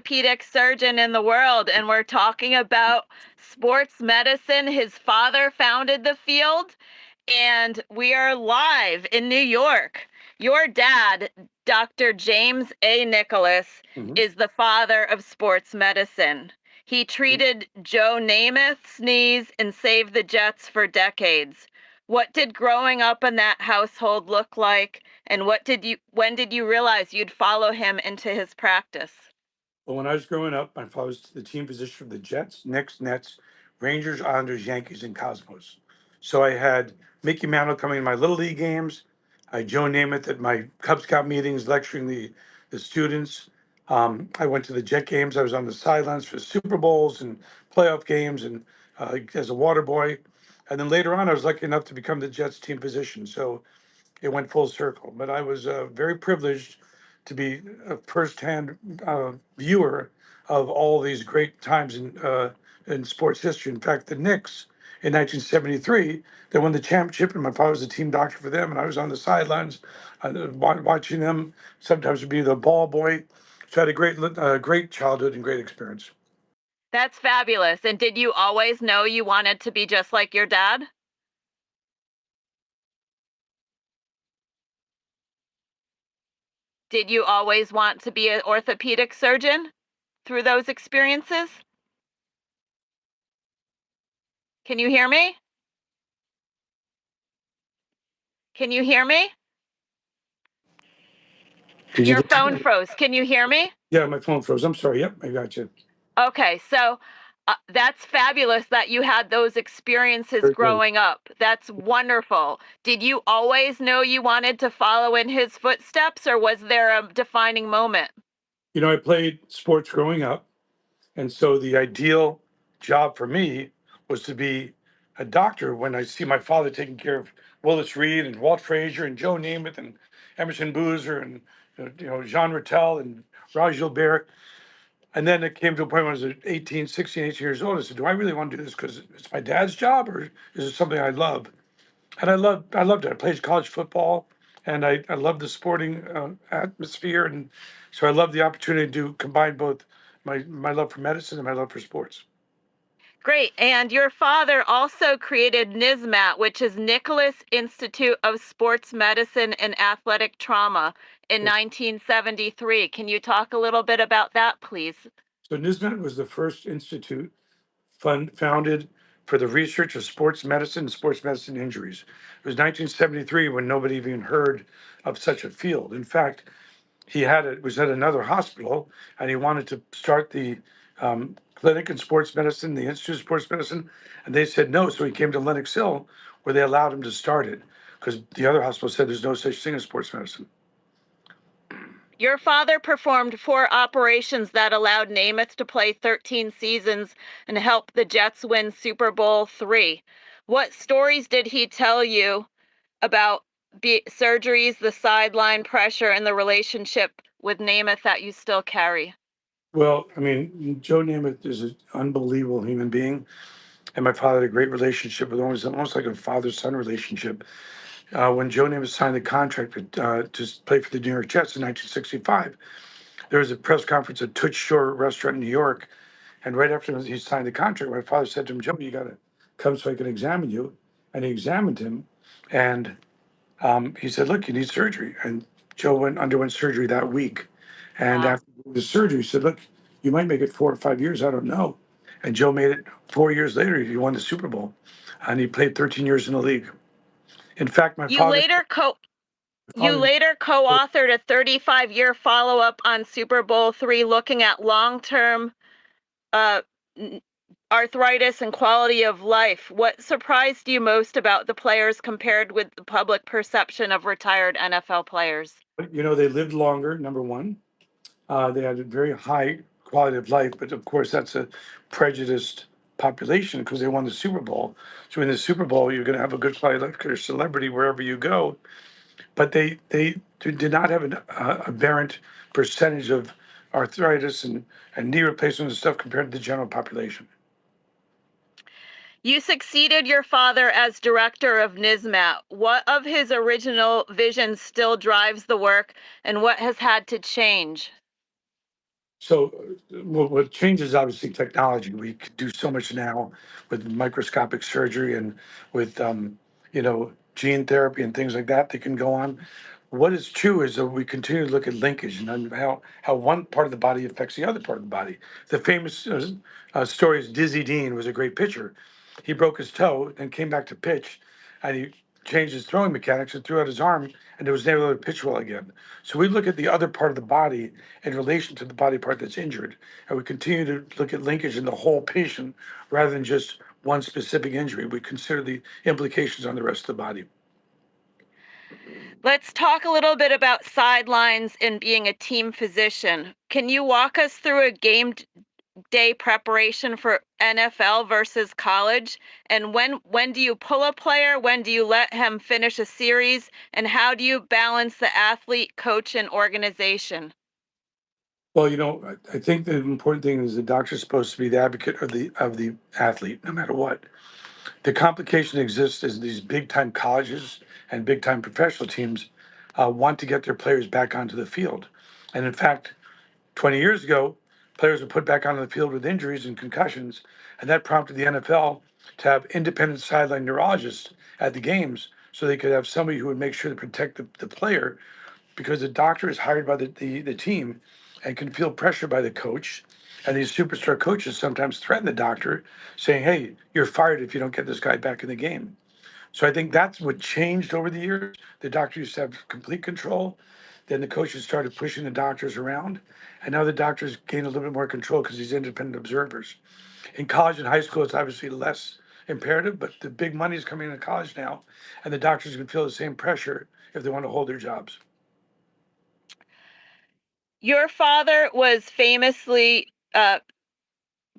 orthopedic surgeon in the world, and we're talking about sports medicine. His father founded the field, and we are live in New York. Your dad, Dr. James A. Nicholas, is the father of sports medicine. He treated Joe Namath's knees and saved the Jets for decades. What did growing up in that household look like, and when did you realize you'd follow him into his practice? Well, when I was growing up, my father was the team physician for the Jets, Knicks, Nets, Rangers, Islanders, Yankees, and Cosmos. So I had Mickey Mantle coming to my Little League games. I had Joe Namath at my Cub Scout meetings lecturing the students. I went to the Jet games. I was on the sidelines for Super Bowls and playoff games and as a water boy. And then later on, I was lucky enough to become the Jets team physician. So it went full circle. But I was very privileged to be a firsthand viewer of all these great times in sports history. In fact, the Knicks in 1973, they won the championship, and my father was the team doctor for them, and I was on the sidelines watching them. Sometimes would be the ball boy. So I had a great childhood and great experience. That's fabulous. And did you always know you wanted to be just like your dad? Did you always want to be an orthopedic surgeon through those experiences? Can you hear me? Can you hear me? Your phone froze. Can you hear me? Yeah, my phone froze. I'm sorry. Yep, I got you. Okay, so that's fabulous that you had those experiences Very good. growing up. That's wonderful. Did you always know you wanted to follow in his footsteps, or was there a defining moment? You know, I played sports growing up. And so the ideal job for me was to be a doctor when I see my father taking care of Willis Reed and Walt Frazier and Joe Namath and Emerson Boozer and Jean Rattel and Raj Gilbert. And then it came to a point when I was 18, 16, 18 years old. I said, do I really want to do this because it's my dad's job or is it something I love? And I loved it. I played college football and I loved the sporting atmosphere. And so I loved the opportunity to combine both my love for medicine and my love for sports. Great. And your father also created NISMAT, which is Nicholas Institute of Sports Medicine and Athletic Trauma in Yes. 1973. Can you talk a little bit about that, please? So NISMAT was the first institute founded for the research of sports medicine and sports medicine injuries. It was 1973 when nobody even heard of such a field. In fact, was at another hospital and he wanted to start the clinic in sports medicine, the Institute of Sports Medicine, and they said no. So he came to Lenox Hill where they allowed him to start it because the other hospital said there's no such thing as sports medicine. Your father performed 4 operations that allowed Namath to play 13 seasons and help the Jets win Super Bowl III. What stories did he tell you about surgeries, the sideline pressure, and the relationship with Namath that you still carry? Well, I mean, Joe Namath is an unbelievable human being, and my father had a great relationship with him. It was almost like a father-son relationship. When Joe Namath signed the contract to play for the New York Jets in 1965, there was a press conference at Toots Shore Restaurant in New York. And right after he signed the contract, my father said to him, Joe, you got to come so I can examine you. And he examined him. And he said, look, you need surgery. And Joe underwent surgery that week. And Wow. after the surgery, he said, look, you might make it 4 or 5 years. I don't know. And Joe made it 4 years later. He won the Super Bowl. And he played 13 years in the league. In fact, my You father, later co You father later co-authored a 35-year follow-up on Super Bowl III looking at long-term uh, arthritis and quality of life. What surprised you most about the players compared with the public perception of retired NFL players? they lived longer, number one. They had a very high quality of life, but of course, that's a prejudiced population because they won the Super Bowl. So in the Super Bowl, you're going to have a good quality of life because you're a celebrity wherever you go. But they did not have an aberrant percentage of arthritis and knee replacement and stuff compared to the general population. You succeeded your father as director of NISMAT. What of his original vision still drives the work, and what has had to change? So, what changes obviously technology. We could do so much now with microscopic surgery and with, gene therapy and things like that that can go on. What is true is that we continue to look at linkage and how one part of the body affects the other part of the body. The famous story is Dizzy Dean was a great pitcher. He broke his toe and came back to pitch, and he changed his throwing mechanics and threw out his arm, and it was never able to pitch well again. So we look at the other part of the body in relation to the body part that's injured, and we continue to look at linkage in the whole patient rather than just one specific injury. We consider the implications on the rest of the body. Let's talk a little bit about sidelines and being a team physician. Can you walk us through a day preparation for NFL versus college? And when do you pull a player? When do you let him finish a series? And how do you balance the athlete, coach, and organization? Well, I think the important thing is the doctor's supposed to be the advocate of the athlete, no matter what. The complication exists is these big time colleges and big time professional teams want to get their players back onto the field. And in fact, 20 years ago, players were put back onto the field with injuries and concussions, and that prompted the NFL to have independent sideline neurologists at the games so they could have somebody who would make sure to protect the player because the doctor is hired by the team and can feel pressure by the coach. And these superstar coaches sometimes threaten the doctor, saying, "Hey, you're fired if you don't get this guy back in the game." So I think that's what changed over the years. The doctor used to have complete control. Then the coaches started pushing the doctors around. And now the doctors gain a little bit more control because these independent observers. In college and high school, it's obviously less imperative, but the big money is coming into college now. And the doctors can feel the same pressure if they want to hold their jobs. Your father was famously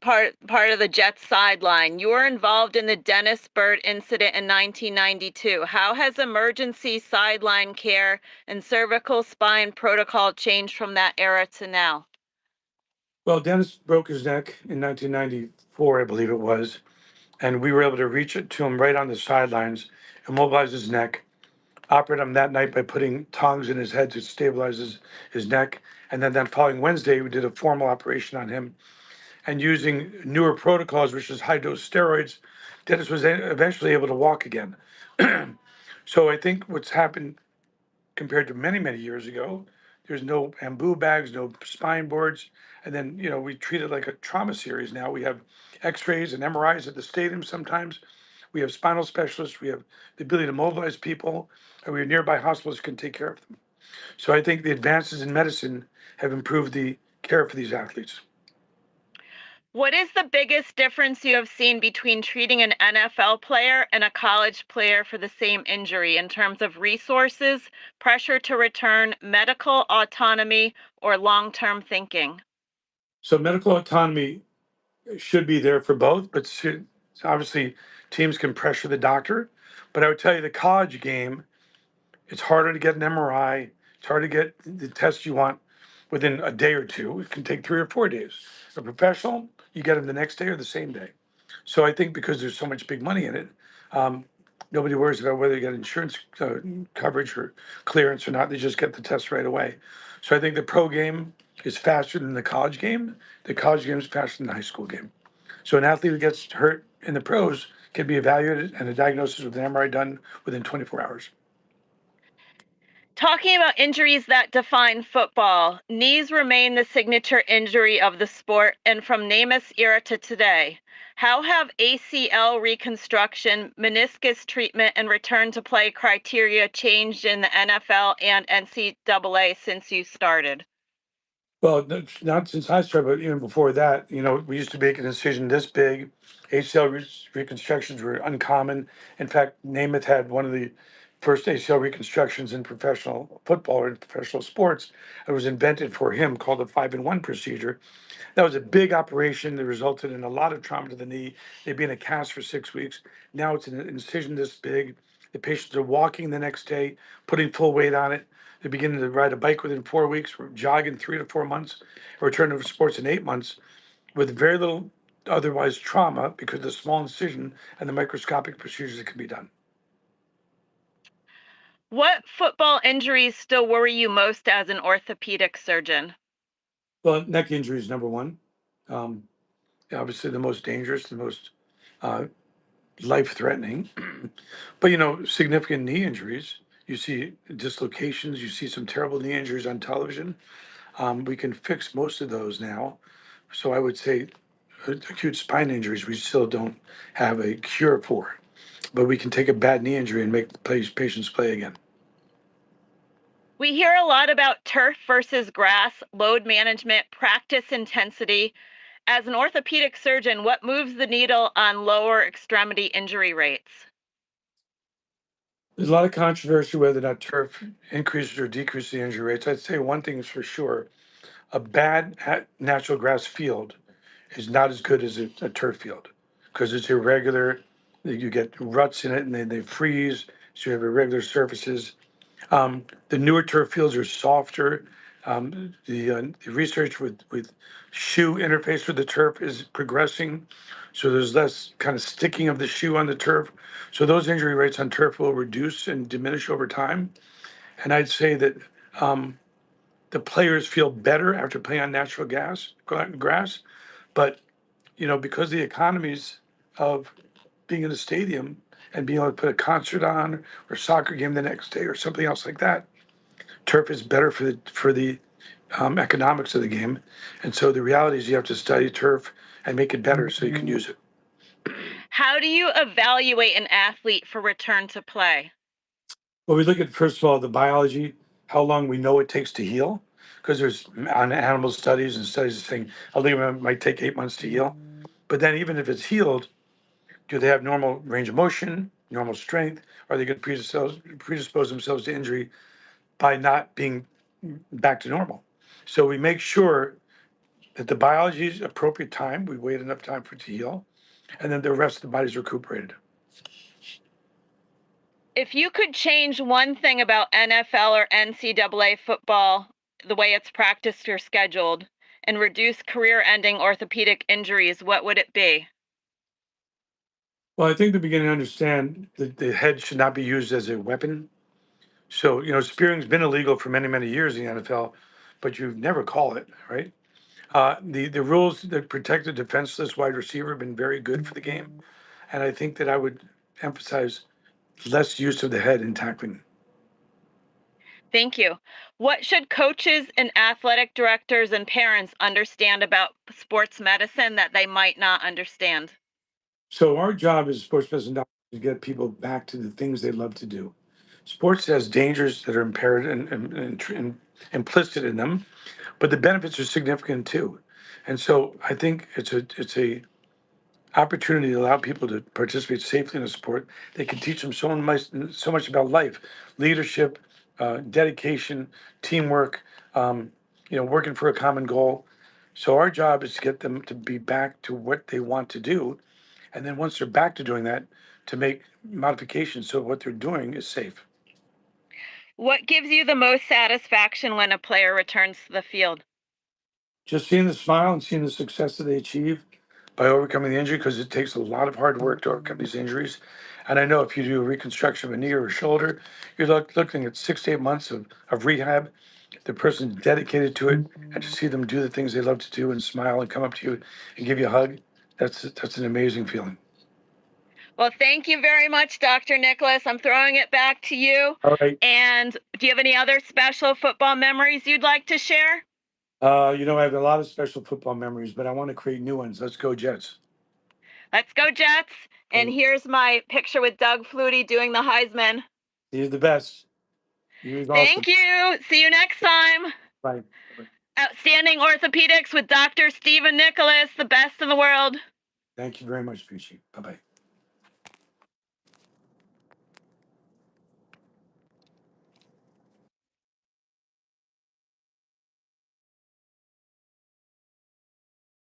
part of the Jets sideline. You were involved in the Dennis Bird incident in 1992. How has emergency sideline care and cervical spine protocol changed from that era to now? Well, Dennis broke his neck in 1994, I believe it was. And we were able to reach it to him right on the sidelines, immobilize his neck, operate him that night by putting tongs in his head to stabilize his neck. And then that following Wednesday, we did a formal operation on him. And using newer protocols, which is high dose steroids, Dennis was eventually able to walk again. So I think what's happened compared to many, many years ago, there's no bamboo bags, no spine boards. And then, we treat it like a trauma series now. We have x rays and MRIs at the stadium sometimes. We have spinal specialists. We have the ability to mobilize people, and we have nearby hospitals can take care of them. So I think the advances in medicine have improved the care for these athletes. What is the biggest difference you have seen between treating an NFL player and a college player for the same injury in terms of resources, pressure to return, medical autonomy, or long term thinking? So medical autonomy should be there for both, but obviously teams can pressure the doctor. But I would tell you the college game, it's harder to get an MRI. It's hard to get the test you want within a day or two. It can take 3 or 4 days. A professional, you get them the next day or the same day. So I think because there's so much big money in it, um, nobody worries about whether you get insurance coverage or clearance or not. They just get the test right away. So I think the pro game is faster than the college game. The college game is faster than the high school game. So an athlete who gets hurt in the pros can be evaluated and a diagnosis with an MRI done within 24 hours. Talking about injuries that define football, knees remain the signature injury of the sport and from Namath's era to today. How have ACL reconstruction, meniscus treatment, and return to play criteria changed in the NFL and NCAA since you started? Well, not since I started, but even before that, we used to make an incision this big. ACL reconstructions were uncommon. In fact, Namath had one of the first ACL reconstructions in professional football or in professional sports. It was invented for him called the 5-in-1 procedure. That was a big operation that resulted in a lot of trauma to the knee. They'd be in a cast for 6 weeks. Now it's an incision this big. The patients are walking the next day, putting full weight on it. They're beginning to ride a bike within 4 weeks, or jog in 3 to 4 months, or return to sports in 8 months with very little otherwise trauma because of the small incision and the microscopic procedures that can be done. What football injuries still worry you most as an orthopedic surgeon? Well, neck injury is number one. Um, Obviously, the most dangerous, the most uh, life-threatening. But significant knee injuries. You see dislocations. You see some terrible knee injuries on television. We can fix most of those now. So I would say acute spine injuries we still don't have a cure for, but we can take a bad knee injury and make the patients play again. We hear a lot about turf versus grass, load management, practice intensity. As an orthopedic surgeon, what moves the needle on lower extremity injury rates? There's a lot of controversy whether or not turf increases or decreases the injury rates. I'd say one thing is for sure: a bad natural grass field is not as good as a turf field because it's irregular. You get ruts in it, and they freeze, so you have irregular surfaces. The newer turf fields are softer. The research with shoe interface with the turf is progressing, so there's less kind of sticking of the shoe on the turf. So those injury rates on turf will reduce and diminish over time. And I'd say that the players feel better after playing on natural grass, but because the economies of being in a stadium and being able to put a concert on or soccer game the next day or something else like that, turf is better for the economics of the game. And so the reality is you have to study turf and make it better so you can use it. How do you evaluate an athlete for return to play? Well, we look at, first of all, the biology, how long we know it takes to heal, because there's on animal studies and studies saying a ligament might take 8 months to heal. But then even if it's healed, do they have normal range of motion, normal strength? Are they going to predispose themselves to injury by not being back to normal? So we make sure that the biology is appropriate time. We wait enough time for it to heal, and then the rest of the body's recuperated. If you could change one thing about NFL or NCAA football, the way it's practiced or scheduled, and reduce career ending orthopedic injuries, what would it be? Well, I think the beginning to understand that the head should not be used as a weapon. So, spearing's been illegal for many, many years in the NFL, but you never call it, right? The rules that protect the defenseless wide receiver have been very good for the game. And I think that I would emphasize less use of the head in tackling. Thank you. What should coaches and athletic directors and parents understand about sports medicine that they might not understand? So our job as sports medicine doctors is to get people back to the things they love to do. Sports has dangers that are impaired and implicit in them, but the benefits are significant too. And so I think it's a opportunity to allow people to participate safely in a sport. They can teach them so much about life, leadership, dedication, teamwork, working for a common goal. So our job is to get them to be back to what they want to do, and then once they're back to doing that, to make modifications so what they're doing is safe. What gives you the most satisfaction when a player returns to the field? Just seeing the smile and seeing the success that they achieve by overcoming the injury, because it takes a lot of hard work to overcome these injuries. And I know if you do a reconstruction of a knee or a shoulder, you're looking at 6 to 8 months of rehab. The person's dedicated to it, and to see them do the things they love to do and smile and come up to you and give you a hug, that's an amazing feeling. Well, thank you very much, Dr. Nicholas. I'm throwing it back to you. All right. And do you have any other special football memories you'd like to share? I have a lot of special football memories, but I want to create new ones. Let's go, Jets. Let's go, Jets. And here's my picture with Doug Flutie doing the Heisman. You're the best. You're awesome. Thank you. See you next time. Bye. Outstanding Orthopedics with Dr. Stephen Nicholas, the best in the world. Thank you very much, Peachy. Bye bye.